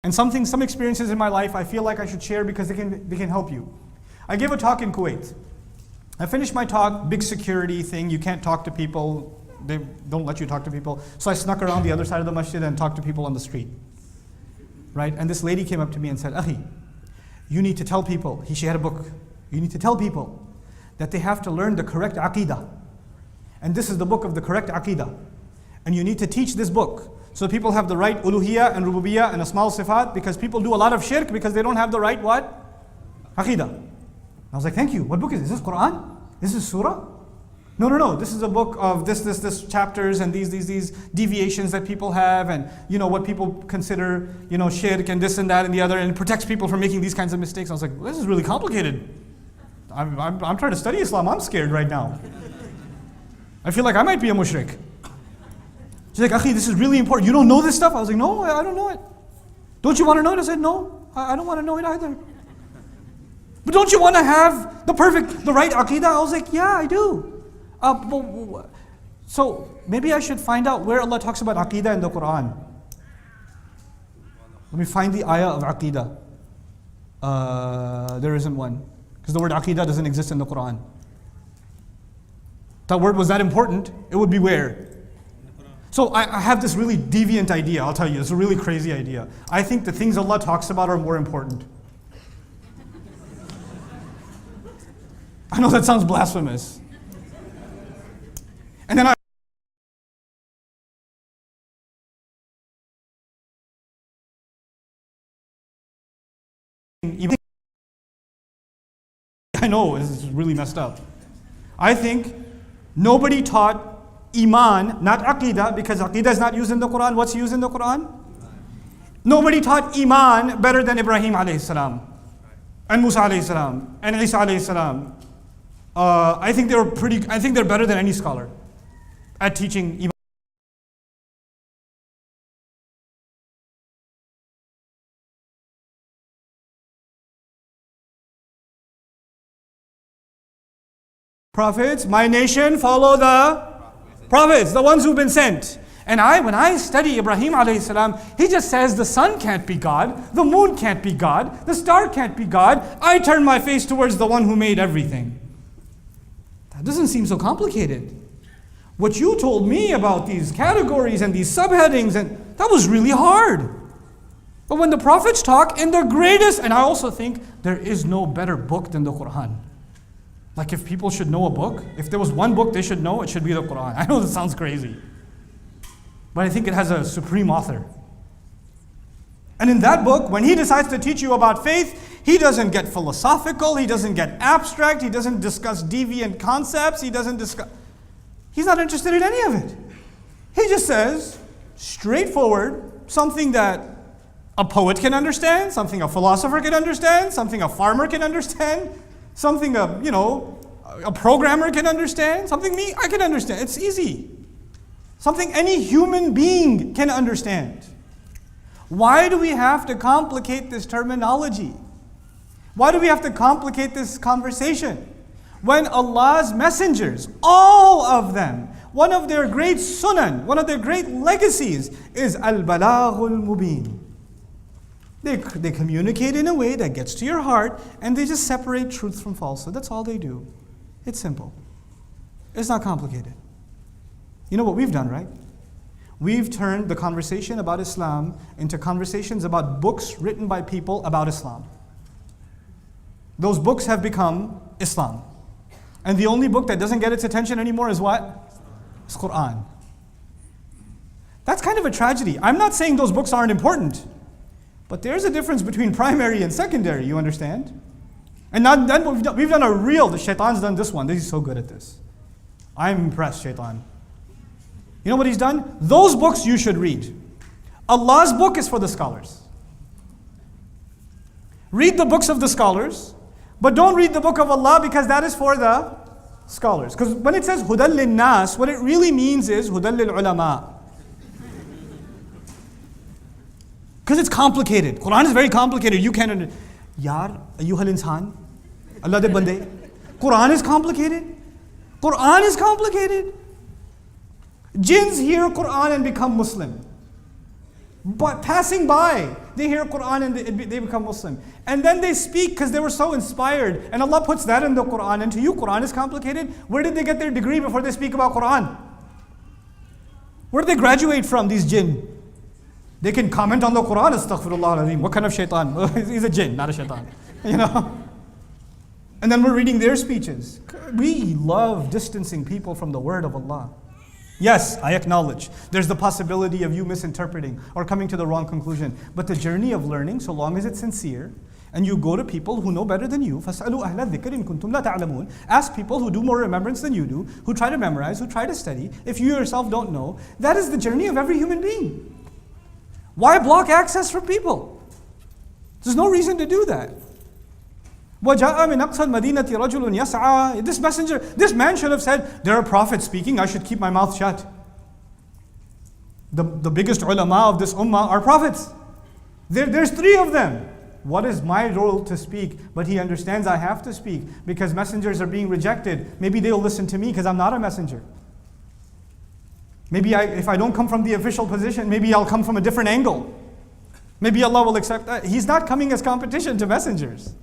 And some experiences in my life I feel like I should share because they can help you. I gave a talk in Kuwait. I finished my talk, big security thing, you can't talk to people, they don't let you talk to people. So I snuck around the other side of the masjid and talked to people on the street. Right? And this lady came up to me and said, Akhi, you need to tell people, she had a book, you need to tell people that they have to learn the correct Aqeedah. And this is the book of the correct Aqeedah. And you need to teach this book so people have the right uluhiyah and rububiyyah and asma' sifat, because people do a lot of shirk because they don't have the right what? Aqeedah. I was like, thank you. What book is this? Is this Quran? Is this surah? No. This is a book of this chapters and these deviations that people have, and what people consider shirk and this and that and the other, and it protects people from making these kinds of mistakes. I was like, well, this is really complicated. I'm trying to study Islam. I'm scared right now. I feel like I might be a mushrik. She's like, Akhi, this is really important. You don't know this stuff? I was like, no, I don't know it. Don't you want to know it? I said, no, I don't want to know it either. But don't you want to have the right Aqeedah? I was like, yeah, I do. So maybe I should find out where Allah talks about Aqeedah in the Quran. Let me find the ayah of Aqeedah. There isn't one. Because the word Aqeedah doesn't exist in the Quran. That word was that important, it would be where? So I have this really deviant idea, I'll tell you, it's a really crazy idea. I think the things Allah talks about are more important. I know that sounds blasphemous. And then I know, it's really messed up. I think nobody taught Iman, not Aqeedah, because Aqeedah is not used in the Quran. What's used in the Quran? Nobody taught Iman better than Ibrahim alayhi salam, and Musa alayhi salam, and Isa alayhi salam. I think they're better than any scholar at teaching Iman. Prophets, my nation follow the prophets, the ones who've been sent. And when I study Ibrahim alayhi salam, he just says the sun can't be God, the moon can't be God, the star can't be God. I turn my face towards the one who made everything. That doesn't seem so complicated. What you told me about these categories and these subheadings, and that was really hard. But when the prophets talk in their greatest, and I also think there is no better book than the Quran. Like if people should know a book, if there was one book they should know, it should be the Quran. I know this sounds crazy, but I think it has a supreme author. And in that book, when he decides to teach you about faith, he doesn't get philosophical, he doesn't get abstract, he doesn't discuss deviant concepts, he's not interested in any of it. He just says, straightforward, something that a poet can understand, something a philosopher can understand, something a farmer can understand, something a programmer can understand, something I can understand. It's easy. Something any human being can understand. Why do we have to complicate this terminology? Why do we have to complicate this conversation? When Allah's messengers, all of them, one of their great sunan, one of their great legacies is al-balaghul mubin. They communicate in a way that gets to your heart, and they just separate truth from falsehood. That's all they do. It's simple. It's not complicated. You know what we've done, right? We've turned the conversation about Islam into conversations about books written by people about Islam. Those books have become Islam. And the only book that doesn't get its attention anymore is what? It's Quran. That's kind of a tragedy. I'm not saying those books aren't important. But there's a difference between primary and secondary, you understand? And then we've done a real, the shaitan's done this one. He's so good at this. I'm impressed, shaitan. You know what he's done? Those books you should read. Allah's book is for the scholars. Read the books of the scholars, but don't read the book of Allah because that is for the scholars. Because when it says hudal lin-nas, what it really means is hudal lil-ulama. Because it's complicated. Quran is very complicated. You can't understand. Yaar, ayyuhal insan, Allah de bande. Quran is complicated. Quran is complicated. Jinns hear Quran and become Muslim. But passing by, They hear Quran and they become Muslim. And then they speak because they were so inspired. And Allah puts that in the Quran. And to you, Quran is complicated. Where did they get their degree before they speak about Quran? Where did they graduate from, these jinn? They can comment on the Quran, astaghfirullah al-azim. What kind of shaitan? He's a jinn, not a shaitan. You know? And then we're reading their speeches. We love distancing people from the word of Allah. Yes, I acknowledge there's the possibility of you misinterpreting or coming to the wrong conclusion. But the journey of learning, so long as it's sincere, and you go to people who know better than you, فَاسْأَلُوا أَهْلَ الذِّكْرِ إِن كُنتُمْ لَا تَعْلَمُونَ. Ask people who do more remembrance than you do, who try to memorize, who try to study. If you yourself don't know, that is the journey of every human being. Why block access from people? There's no reason to do that. وَجَاءَ مِنْ أَقْصَى الْمَدِينَةِ رَجُلٌ يَسْعَى. This man should have said, there are prophets speaking, I should keep my mouth shut. The biggest ulama of this ummah are prophets. There's 3 of them. What is my role to speak? But he understands I have to speak because messengers are being rejected. Maybe they'll listen to me because I'm not a messenger. Maybe if I don't come from the official position, maybe I'll come from a different angle. Maybe Allah will accept that. He's not coming as competition to messengers.